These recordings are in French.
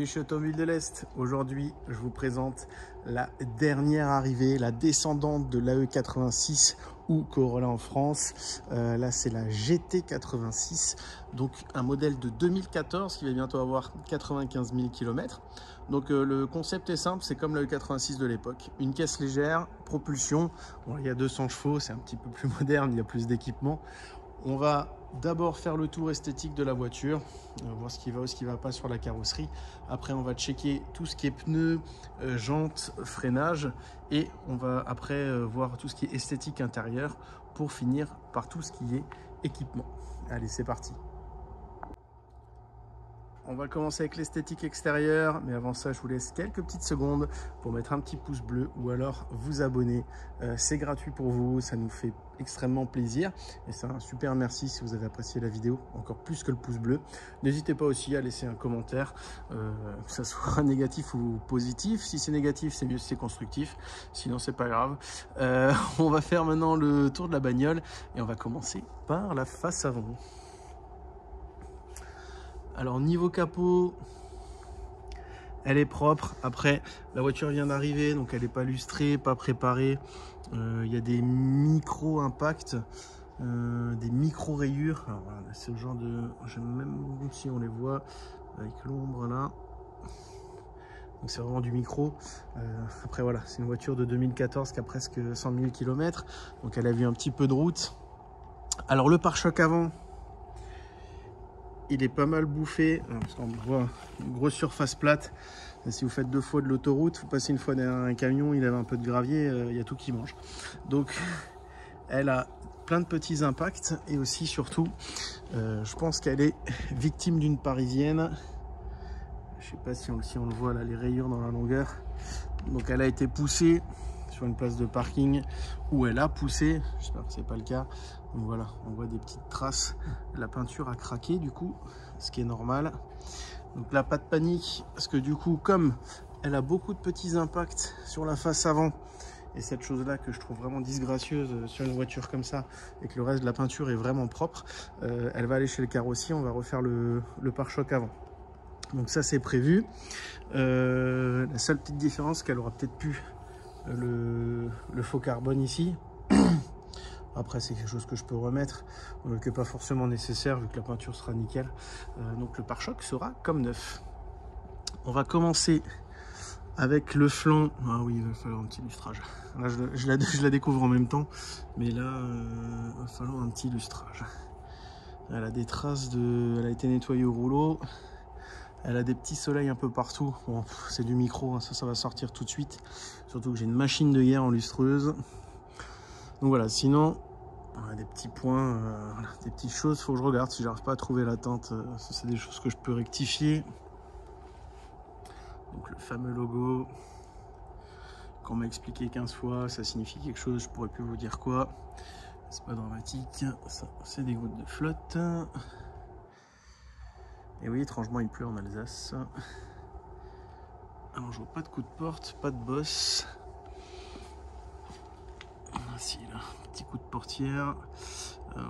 bienvenue chez Automobile de l'Est. Aujourd'hui, je vous présente la dernière arrivée, la descendante de l'AE86 ou Corolla en France. Là, c'est la GT86, donc un modèle de 2014 qui va bientôt avoir 95 000 km. Donc le concept est simple, c'est comme l'AE86 de l'époque. Une caisse légère, propulsion. Bon, il y a 200 chevaux, c'est un petit peu plus moderne, il y a plus d'équipement. On va d'abord faire le tour esthétique de la voiture, voir ce qui va ou ce qui ne va pas sur la carrosserie. Après, on va checker tout ce qui est pneus, jantes, freinage. Et on va après voir tout ce qui est esthétique intérieure pour finir par tout ce qui est équipement. Allez, c'est parti. On va commencer avec l'esthétique extérieure, mais avant ça, je vous laisse quelques petites secondes pour mettre un petit pouce bleu ou alors vous abonner. C'est gratuit pour vous, ça nous fait extrêmement plaisir et c'est un super merci si vous avez apprécié la vidéo, encore plus que le pouce bleu. N'hésitez pas aussi à laisser un commentaire, que ça soit négatif ou positif. Si c'est négatif, c'est mieux si c'est constructif, sinon c'est pas grave. On va faire maintenant le tour de la bagnole et on va commencer par la face avant. Alors niveau capot, elle est propre. Après, la voiture vient d'arriver, donc elle n'est pas lustrée, pas préparée. Il y a des micro-impacts, des micro-rayures. Voilà, c'est le genre de... J'aime même si on les voit avec l'ombre là. Donc c'est vraiment du micro. Après voilà, c'est une voiture de 2014 qui a presque 100 000 km. Donc elle a vu un petit peu de route. Alors le pare-choc avant, il est pas mal bouffé, parce qu'on voit une grosse surface plate. Si vous faites 2 fois de l'autoroute, vous passez une fois derrière un camion, il avait un peu de gravier, il y a tout qui mange. Donc elle a plein de petits impacts et aussi surtout, je pense qu'elle est victime d'une parisienne. Je sais pas si on le voit là, les rayures dans la longueur. Donc elle a été poussée sur une place de parking où elle a poussé, j'espère que c'est pas le cas. Donc voilà, on voit des petites traces, la peinture a craqué du coup, ce qui est normal. Donc là, pas de panique, parce que du coup, comme elle a beaucoup de petits impacts sur la face avant, et cette chose là que je trouve vraiment disgracieuse sur une voiture comme ça, et que le reste de la peinture est vraiment propre, elle va aller chez le carrossier, on va refaire le pare-choc avant. Donc ça c'est prévu. La seule petite différence, qu'elle aura peut-être pu le faux carbone ici. Après c'est quelque chose que je peux remettre, qui n'est pas forcément nécessaire vu que la peinture sera nickel. Donc le pare-choc sera comme neuf. On va commencer avec le flanc. Ah oui, il va falloir un petit lustrage. Là je la découvre en même temps, mais là il va falloir un petit lustrage. Elle a des traces de... Elle a été nettoyée au rouleau. Elle a des petits soleils un peu partout. Bon, c'est du micro, hein, ça va sortir tout de suite. Surtout que j'ai une machine de guerre en lustreuse. Donc voilà, sinon, on a des petits points, des petites choses. Faut que je regarde si j'arrive pas à trouver la teinte. Ça, c'est des choses que je peux rectifier. Donc le fameux logo qu'on m'a expliqué 15 fois, ça signifie quelque chose. Je pourrais plus vous dire quoi. C'est pas dramatique. Ça, c'est des gouttes de flotte. Et oui, étrangement, il pleut en Alsace. Alors, je vois pas de coup de porte, pas de bosse. Ah, si, là, petit coup de portière.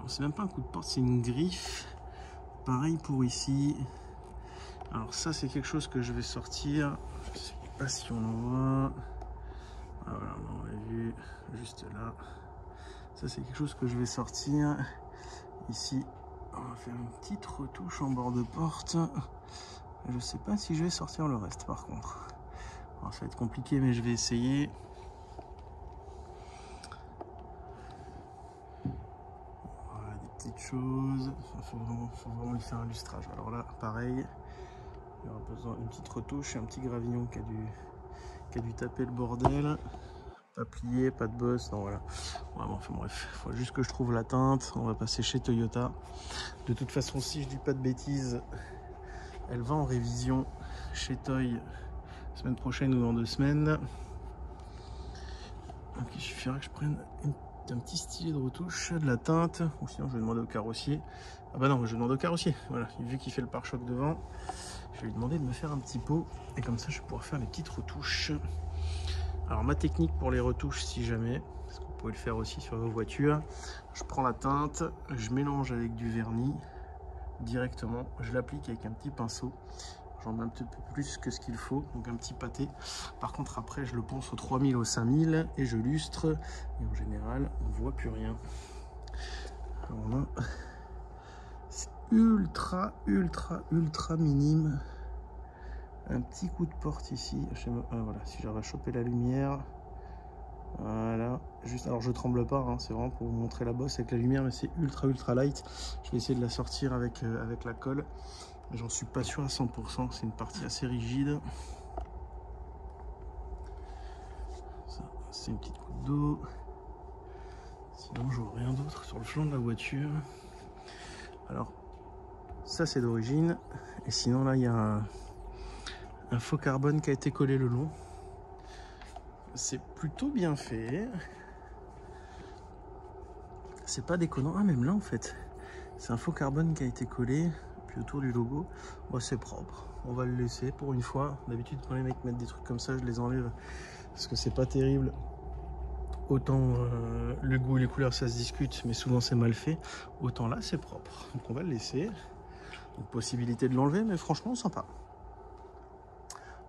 C'est même pas un coup de porte, c'est une griffe. Pareil pour ici. Alors, ça, c'est quelque chose que je vais sortir. Je sais pas si on en voit. Ah, voilà, on l'a vu juste là. Ça, c'est quelque chose que je vais sortir. Ici, on va faire une petite retouche en bord de porte. Je sais pas si je vais sortir le reste par contre. Alors, ça va être compliqué mais je vais essayer. Voilà des petites choses. Il faut vraiment lui faire un lustrage. Alors là pareil, il y aura besoin d'une petite retouche et un petit gravillon qui a dû taper le bordel. Pas plié, pas de bosse, non voilà. Vraiment, enfin bref, il faut juste que je trouve la teinte. On va passer chez Toyota. De toute façon, si je dis pas de bêtises, elle va en révision chez Toy semaine prochaine ou dans 2 semaines. Donc il suffira que je prenne un petit stylet de retouche, de la teinte, ou sinon je vais demander au carrossier. Ah bah non, je vais demander au carrossier. Voilà, vu qu'il fait le pare-choc devant, je vais lui demander de me faire un petit pot et comme ça je vais pouvoir faire les petites retouches. Alors ma technique pour les retouches, si jamais, parce que vous pouvez le faire aussi sur vos voitures, je prends la teinte, je mélange avec du vernis directement, je l'applique avec un petit pinceau, j'en mets un petit peu plus que ce qu'il faut, donc un petit pâté. Par contre après je le ponce au 3000, au 5000 et je lustre, et en général on voit plus rien. Voilà. C'est ultra minime. Un petit coup de porte ici, voilà, si j'arrive à choper la lumière. Voilà, juste, alors je tremble pas, hein, c'est vraiment pour vous montrer la bosse avec la lumière, mais c'est ultra light. Je vais essayer de la sortir avec la colle, mais j'en suis pas sûr à 100%, c'est une partie assez rigide. Ça, c'est une petite goutte d'eau. Sinon, je vois rien d'autre sur le flanc de la voiture. Alors, ça c'est d'origine, et sinon là, il y a un faux carbone qui a été collé le long. C'est plutôt bien fait. C'est pas déconnant. Ah, même là en fait, c'est un faux carbone qui a été collé, puis autour du logo. Bon, c'est propre. On va le laisser pour une fois. D'habitude, quand les mecs mettent des trucs comme ça, je les enlève parce que c'est pas terrible. Autant le goût et les couleurs, ça se discute, mais souvent c'est mal fait. Autant là, c'est propre. Donc on va le laisser. Donc, possibilité de l'enlever, mais franchement, sympa.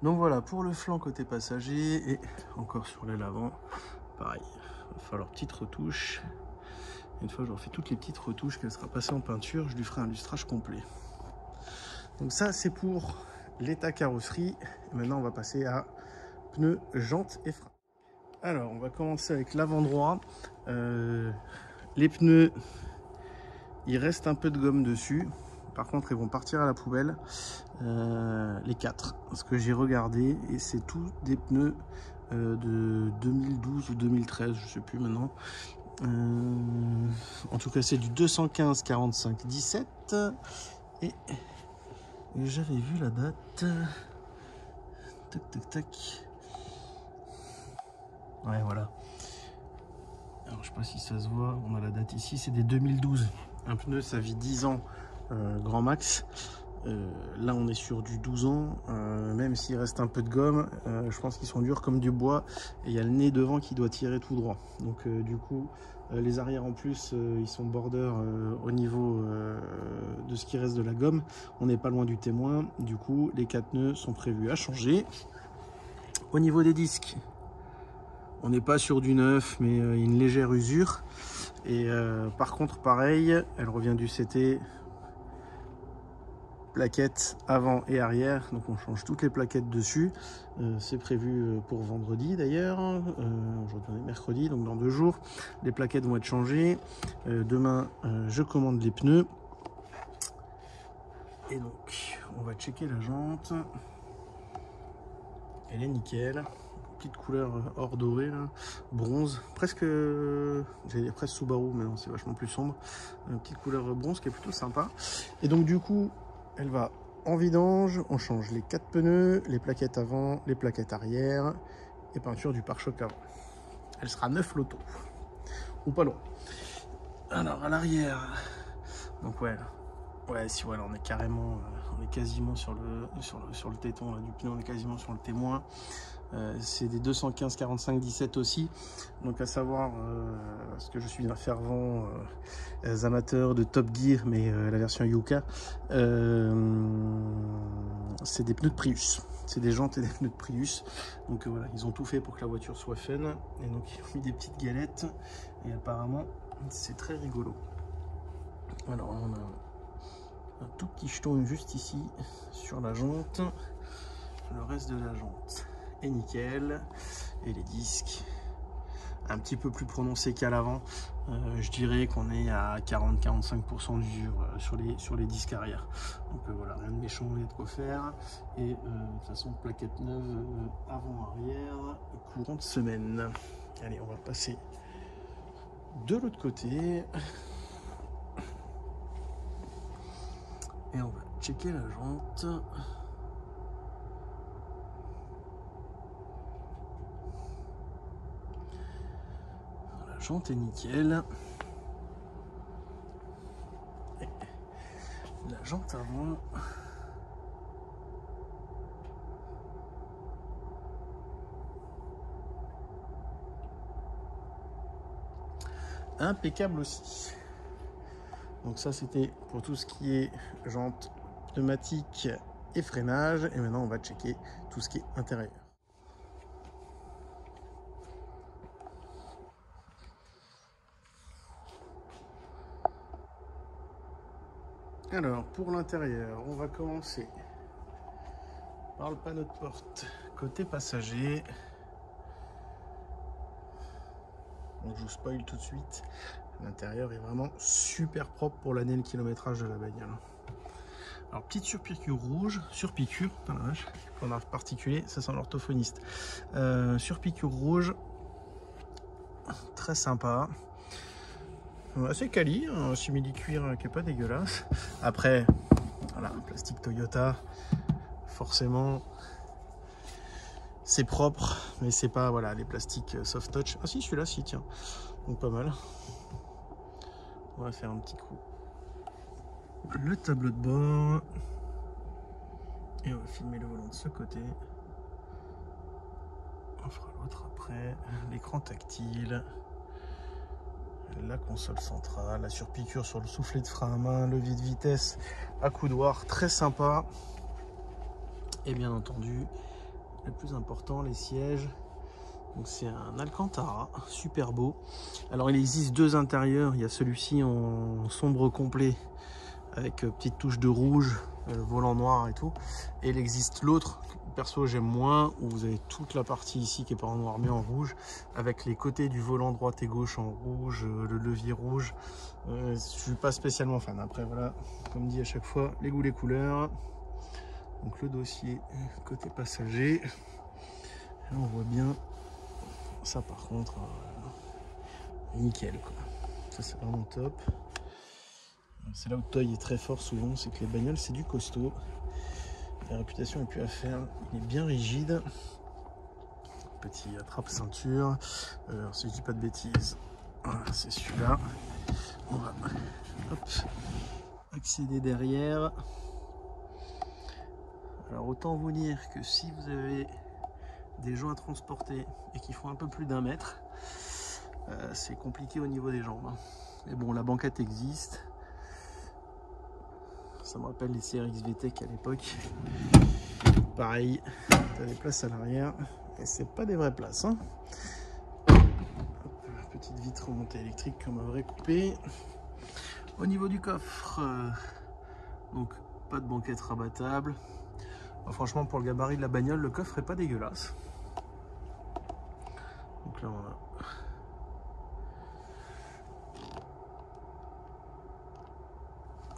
Donc voilà pour le flanc côté passager, et encore sur l'aile avant, pareil, il va falloir petite retouche. Une fois que j'aurai fait toutes les petites retouches, qu'elle sera passée en peinture, je lui ferai un lustrage complet. Donc ça c'est pour l'état carrosserie. Et maintenant on va passer à pneus, jantes et freins. Alors on va commencer avec l'avant droit. Les pneus, il reste un peu de gomme dessus. Par contre, ils vont partir à la poubelle, les 4. Parce que j'ai regardé et c'est tous des pneus de 2012 ou 2013, je sais plus maintenant. En tout cas, c'est du 215 45 17. Et j'avais vu la date. Tac. Ouais, voilà. Alors, je sais pas si ça se voit. On a la date ici, c'est des 2012. Un pneu, ça vit 10 ans. Grand max. Là on est sur du 12 ans, même s'il reste un peu de gomme, je pense qu'ils sont durs comme du bois, et il y a le nez devant qui doit tirer tout droit. Donc du coup les arrières en plus ils sont border au niveau de ce qui reste de la gomme. On n'est pas loin du témoin, du coup les 4 nœuds sont prévus à changer. Au niveau des disques, on n'est pas sur du neuf, mais une légère usure. Et par contre pareil, elle revient du CT. Plaquettes avant et arrière, donc on change toutes les plaquettes dessus. C'est prévu pour vendredi d'ailleurs. Aujourd'hui on est mercredi, donc dans 2 jours les plaquettes vont être changées. Demain je commande les pneus, et donc on va checker la jante. Elle est nickel, petite couleur or doré là, bronze, presque, j'allais dire presque Subaru, mais non, c'est vachement plus sombre. Une petite couleur bronze qui est plutôt sympa. Et donc du coup elle va en vidange, on change les 4 pneus, les plaquettes avant, les plaquettes arrière, et peinture du pare-choc avant. Elle sera 9 loto, ou pas loin. Alors à l'arrière, donc ouais, si voilà, on est carrément, on est quasiment sur le téton là, du pneu, on est quasiment sur le témoin. C'est des 215 45 17 aussi, donc à savoir, parce que je suis un fervent amateur de Top Gear, mais la version Yuka, c'est des pneus de Prius, c'est des jantes et des pneus de Prius. Donc voilà, ils ont tout fait pour que la voiture soit fun, et donc ils ont mis des petites galettes, et apparemment c'est très rigolo. Alors on a un tout petit jeton juste ici sur la jante, le reste de la jante est nickel, et les disques un petit peu plus prononcés qu'à l'avant. Je dirais qu'on est à 40-45% d'usure sur les disques arrière. Donc voilà, rien de méchant, il y a de quoi faire. Et de toute façon, plaquette neuve avant-arrière, courant de semaine. Allez, on va passer de l'autre côté. Et on va checker la jante. La jante est nickel. Et la jante avant. Impeccable aussi. Donc ça c'était pour tout ce qui est jante pneumatique et freinage. Et maintenant on va checker tout ce qui est intérieur. Alors pour l'intérieur, on va commencer par le panneau de porte côté passager. Donc je vous spoil tout de suite. L'intérieur est vraiment super propre pour l'année et le kilométrage de la bagnole. Alors petite surpiqûre rouge, surpiqûre, qu'on a particulier, ça sent l'orthophoniste. Surpiqûre rouge, très sympa. Assez quali, un simili-cuir qui est pas dégueulasse. Après, voilà, plastique Toyota, forcément c'est propre, mais c'est pas voilà les plastiques soft touch. Ah si, celui-là si, tiens, donc pas mal. On va faire un petit coup le tableau de bord et on va filmer le volant de ce côté. On fera l'autre après. L'écran tactile, la console centrale, la surpiqûre sur le soufflet de frein à main, levier de vitesse à coudoir, très sympa. Et bien entendu, le plus important, les sièges. Donc c'est un Alcantara, super beau. Alors il existe deux intérieurs, il y a celui-ci en sombre complet avec petite touche de rouge, volant noir et tout. Et il existe l'autre, perso j'aime moins, où vous avez toute la partie ici qui est pas en noir mais en rouge, avec les côtés du volant droite et gauche en rouge, le levier rouge. Je suis pas spécialement fan. Après voilà, comme dit à chaque fois, les goûts, les couleurs. Donc le dossier côté passager, là, on voit bien ça par contre, nickel quoi. Ça c'est vraiment top. C'est là où Toy est très fort souvent, c'est que les bagnoles c'est du costaud. La réputation n'est plus à faire, il est bien rigide. Petit attrape ceinture, si je dis pas de bêtises, voilà, c'est celui-là. On va hop, accéder derrière. Alors autant vous dire que si vous avez des gens à transporter et qui font un peu plus d'1 mètre, c'est compliqué au niveau des jambes. Mais bon, la banquette existe. Ça me rappelle les CRX VTEC à l'époque. Pareil, tu as des places à l'arrière et c'est pas des vraies places. Hein. Petite vitre remontée électrique comme un vrai coupé. Au niveau du coffre, donc pas de banquette rabattable. Franchement, pour le gabarit de la bagnole, le coffre est pas dégueulasse. Donc là, on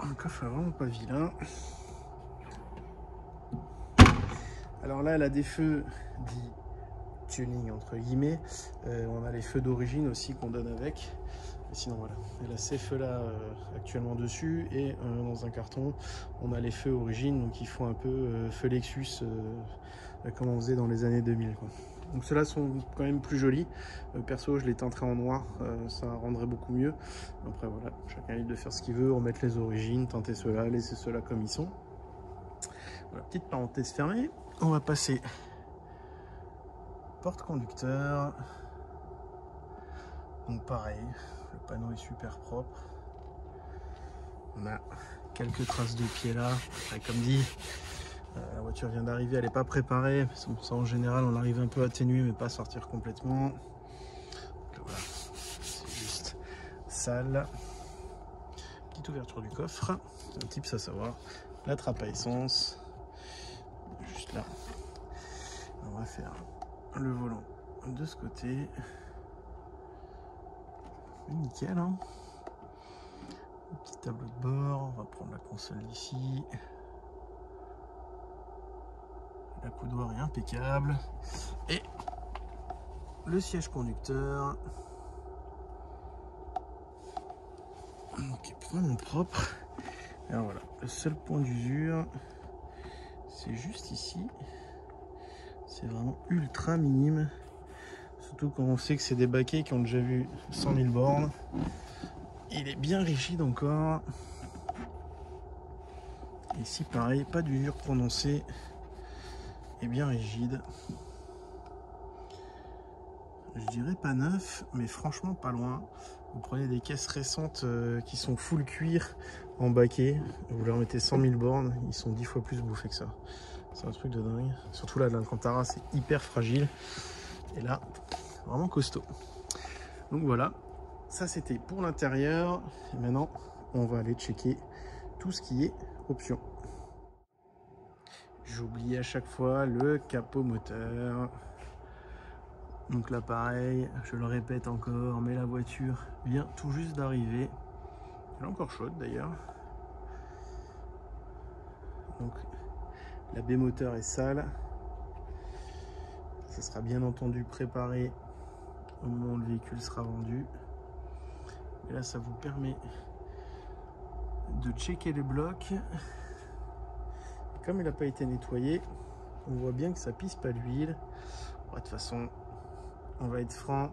a un coffre vraiment pas vilain. Alors là, elle a des feux dits tuning entre guillemets. On a les feux d'origine aussi qu'on donne avec. Et sinon voilà, elle a ces feux là actuellement dessus et dans un carton on a les feux origine, donc ils font un peu feu Lexus comme on faisait dans les années 2000 quoi. Donc ceux-là sont quand même plus jolis. Perso je les teinterais en noir, ça rendrait beaucoup mieux. Après voilà, chacun est libre de faire ce qu'il veut, remettre les origines, teinter ceux-là, laisser ceux-là comme ils sont. Voilà, petite parenthèse fermée. On va passer porte-conducteur. Donc pareil, le panneau est super propre. On a quelques traces de pieds là. Après, comme dit, la voiture vient d'arriver, elle n'est pas préparée. Ça en général on arrive un peu atténué mais pas sortir complètement. Donc, voilà, c'est juste sale. Petite ouverture du coffre. Un tips à savoir, la trappe à essence. Juste là. On va faire le volant de ce côté. Nickel, hein. Un petit tableau de bord, on va prendre la console d'ici. La coudoir est impeccable. Et le siège conducteur. Donc vraiment propre. Alors voilà, le seul point d'usure, c'est juste ici. C'est vraiment ultra minime. Surtout quand on sait que c'est des baquets qui ont déjà vu 100 000 bornes. Il est bien rigide encore. Ici pareil, pas d'usure prononcée. Et bien rigide. je dirais pas neuf, mais franchement pas loin. Vous prenez des caisses récentes qui sont full cuir en baquet, vous leur mettez 100 000 bornes, ils sont 10 fois plus bouffés que ça. C'est un truc de dingue. Surtout là, l'Alcantara, c'est hyper fragile. Et là, vraiment costaud. Donc voilà, ça c'était pour l'intérieur. Et maintenant, on va aller checker tout ce qui est option. J'oublie à chaque fois le capot moteur. Donc là pareil, je le répète encore, mais la voiture vient tout juste d'arriver. Elle est encore chaude d'ailleurs. Donc la baie moteur est sale. Ça sera bien entendu préparé au moment où le véhicule sera vendu. Et là ça vous permet de checker les blocs. Et comme il n'a pas été nettoyé, on voit bien que ça pisse pas l'huile. De toute façon, on va être franc,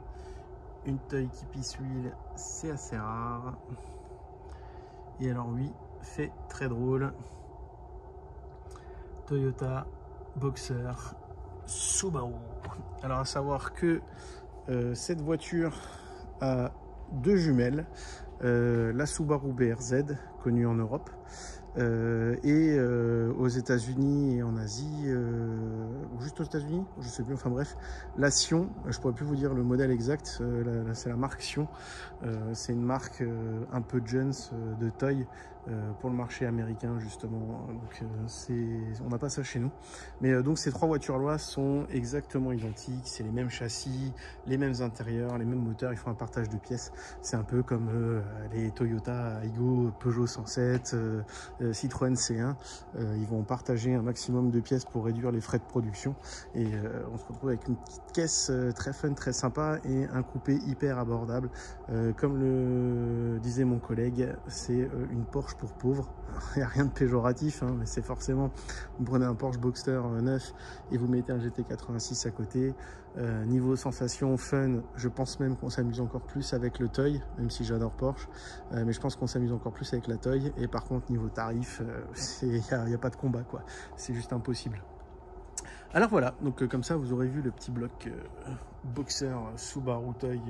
une Toy qui pisse l'huile, c'est assez rare. Et alors oui, fait très drôle. Toyota Boxer Subaru. Alors à savoir que cette voiture a deux jumelles, la Subaru BRZ, connue en Europe, et aux États-Unis et en Asie, ou juste aux États-Unis, je sais plus, enfin bref, la Sion, je pourrais plus vous dire le modèle exact, c'est la marque Sion, c'est une marque un peu Jones de Toy pour le marché américain justement, donc on n'a pas ça chez nous, mais donc ces trois voitures-là sont exactement identiques, c'est les mêmes châssis, les mêmes intérieurs, les mêmes moteurs, ils font un partage de pièces, c'est un peu comme les Toyota Aygo, Peugeot 107, Citroën C1, ils vont partager un maximum de pièces pour réduire les frais de production et on se retrouve avec une petite caisse très fun, très sympa et un coupé hyper abordable. Comme le disait mon collègue, c'est une Porsche pour pauvres. Il n'y a rien de péjoratif, hein, mais c'est forcément, vous prenez un Porsche Boxster 9 et vous mettez un GT86 à côté. Niveau sensation, fun, je pense même qu'on s'amuse encore plus avec le Toy, même si j'adore Porsche, mais je pense qu'on s'amuse encore plus avec la Toy. Et par contre, niveau tarif, il n'y a pas de combat, quoi. C'est juste impossible. Alors voilà, donc comme ça vous aurez vu le petit bloc Boxer Subaru Toy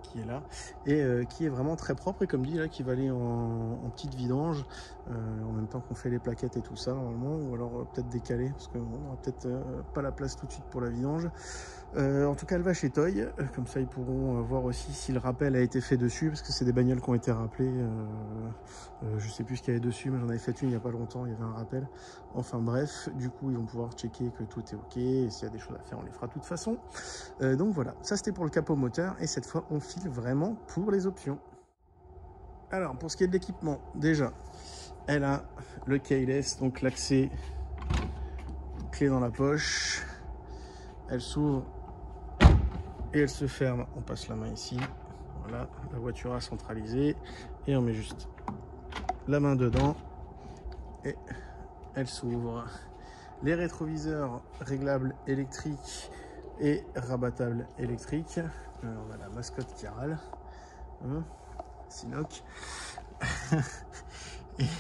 qui est là et qui est vraiment très propre et comme dit là qui va aller en petite vidange en même temps qu'on fait les plaquettes et tout ça normalement, ou alors peut-être décaler parce qu'on n'aura peut-être pas la place tout de suite pour la vidange. En tout cas elle va chez Toy, comme ça ils pourront voir aussi si le rappel a été fait dessus parce que c'est des bagnoles qui ont été rappelées, je sais plus ce qu'il y avait dessus mais j'en avais fait une il n'y a pas longtemps, il y avait un rappel, enfin bref, du coup ils vont pouvoir checker que tout est ok et s'il y a des choses à faire on les fera de toute façon. Donc voilà, ça c'était pour le capot moteur et cette fois on file vraiment pour les options. Alors pour ce qui est de l'équipement, déjà elle a le keyless, donc l'accès clé dans la poche, elle s'ouvre et elle se ferme, on passe la main ici, voilà, la voiture a centralisé et on met juste la main dedans et elle s'ouvre. Les rétroviseurs réglables électriques et rabattables électriques. On a la mascotte qui râle, hein, Sinoc.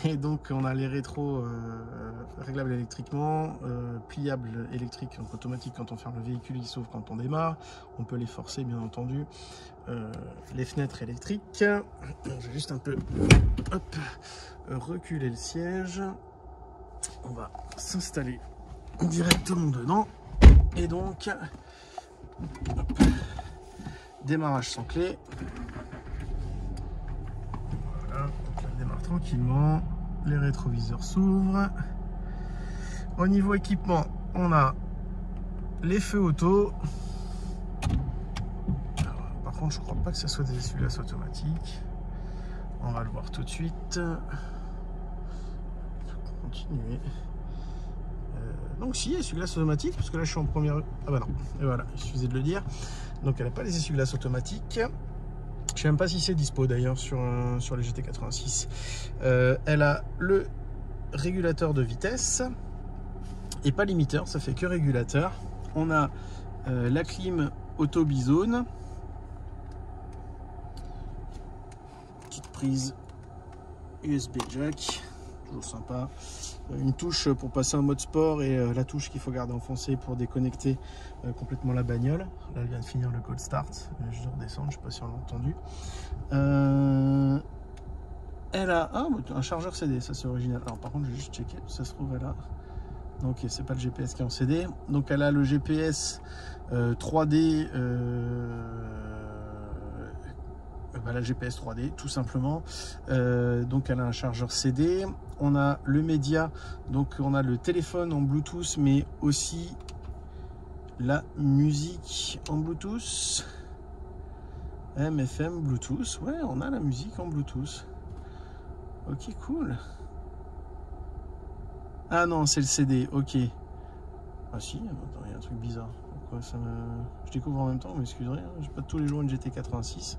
Et donc on a les rétros réglables électriquement, pliables électriques, donc automatiques quand on ferme le véhicule, ils s'ouvrent quand on démarre. On peut les forcer bien entendu. Les fenêtres électriques. Je vais juste un peu reculer le siège. On va s'installer directement dedans. Et donc, hop, démarrage sans clé. Voilà, donc elle démarre tranquillement. Les rétroviseurs s'ouvrent. Au niveau équipement, on a les feux auto. Alors, par contre, je crois pas que ce soit des essuie-glaces automatiques. On va le voir tout de suite. Continuer. Donc si, essuie-glace automatique, parce que là je suis en première... Ah bah non, et voilà, il suffisait de le dire. Donc elle n'a pas les essuie-glaces automatiques. Je sais même pas si c'est dispo d'ailleurs sur les GT86. Elle a le régulateur de vitesse, et pas limiteur, ça fait que régulateur. On a la clim auto bizone. Petite prise USB jack. toujours sympa. Une touche pour passer en mode sport et la touche qu'il faut garder enfoncée pour déconnecter complètement la bagnole. Là, elle vient de finir le cold start. Je vais redescendre, je ne sais pas si on l'a entendu. Elle a un chargeur CD, ça c'est original. Alors par contre, je vais juste checker, ça se trouve elle a... Ok, c'est pas le GPS qui est en CD. Donc elle a le GPS 3D, la GPS 3D tout simplement. Donc elle a un chargeur CD. On a le média, donc on a le téléphone en Bluetooth, mais aussi la musique en Bluetooth. FM, Bluetooth. Ouais, on a la musique en Bluetooth. Ok, cool. Ah non, c'est le CD, ok. Ah si, attends, il y a un truc bizarre. Pourquoi ça me... Je découvre en même temps, mais excusez, j'ai pas tous les jours une GT86.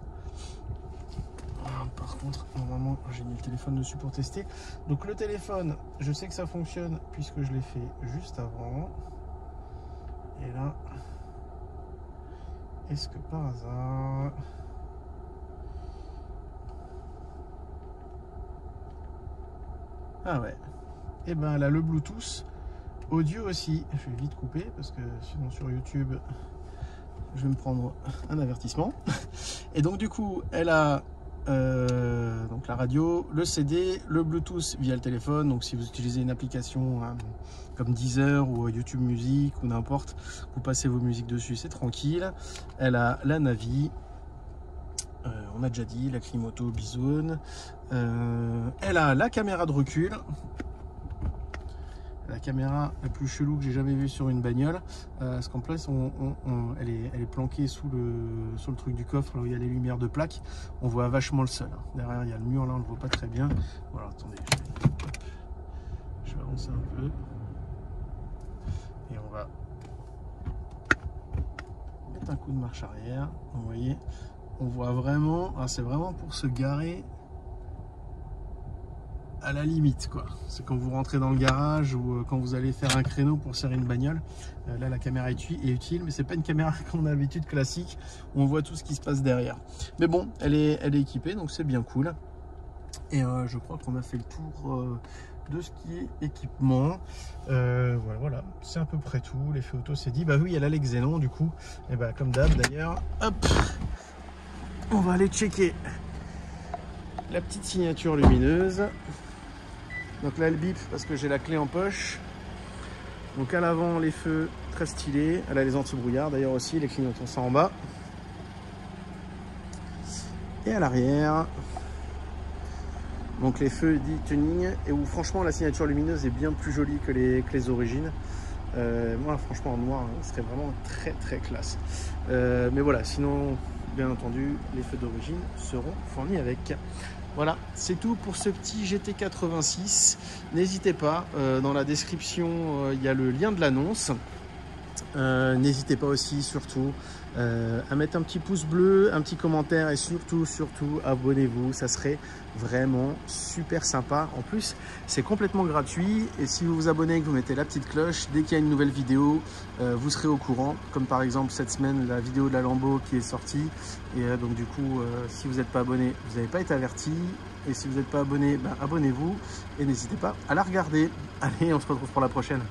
Par contre, normalement, j'ai mis le téléphone dessus pour tester. Donc le téléphone, je sais que ça fonctionne puisque je l'ai fait juste avant. Et là, est-ce que par hasard... Ah ouais. Et ben elle a le Bluetooth, audio aussi. Je vais vite couper parce que sinon sur YouTube je vais me prendre un avertissement. Et donc du coup elle a donc la radio, le CD, le Bluetooth via le téléphone. Donc si vous utilisez une application comme Deezer ou YouTube Music ou n'importe, vous passez vos musiques dessus, c'est tranquille. Elle a la Navi. On a déjà dit, la clim auto Bizone. Elle a la caméra de recul. La caméra la plus chelou que j'ai jamais vue sur une bagnole. Parce qu'en place, elle est planquée sous le truc du coffre, là où il y a les lumières de plaque. On voit vachement le sol. Derrière, il y a le mur, là, on ne le voit pas très bien. Voilà, attendez. Je vais avancer un peu. Et on va mettre un coup de marche arrière. Vous voyez, on voit vraiment, c'est vraiment pour se garer à la limite, quoi. C'est quand vous rentrez dans le garage ou quand vous allez faire un créneau pour serrer une bagnole. Là, la caméra est utile, mais c'est pas une caméra qu'on a d'habitude classique où on voit tout ce qui se passe derrière. Mais bon, elle est équipée, donc c'est bien cool. Et je crois qu'on a fait le tour de ce qui est équipement. Voilà, c'est à peu près tout. L'effet auto, c'est dit. Bah oui, elle a les xénons, du coup. Et bah comme d'hab d'ailleurs, hop, on va aller checker la petite signature lumineuse. Donc là elle bip parce que j'ai la clé en poche. Donc à l'avant les feux très stylés. Elle a les anti-brouillards d'ailleurs aussi, les clignotants sont en bas. Et à l'arrière, donc les feux dit tuning, et où franchement la signature lumineuse est bien plus jolie que les origines. Moi franchement en noir, ce serait vraiment très très classe. Mais voilà, sinon bien entendu les feux d'origine seront fournis avec. Voilà, c'est tout pour ce petit GT86. N'hésitez pas, dans la description, il y a le lien de l'annonce. N'hésitez pas aussi, surtout, à mettre un petit pouce bleu, un petit commentaire et surtout, abonnez-vous. Ça serait vraiment super sympa. En plus, c'est complètement gratuit. Et si vous vous abonnez et que vous mettez la petite cloche, dès qu'il y a une nouvelle vidéo, vous serez au courant. Comme par exemple cette semaine, la vidéo de la Lambo qui est sortie. Et donc du coup, si vous n'êtes pas abonné, vous n'avez pas été averti. Et si vous n'êtes pas abonné, abonnez-vous. Et n'hésitez pas à la regarder. Allez, on se retrouve pour la prochaine.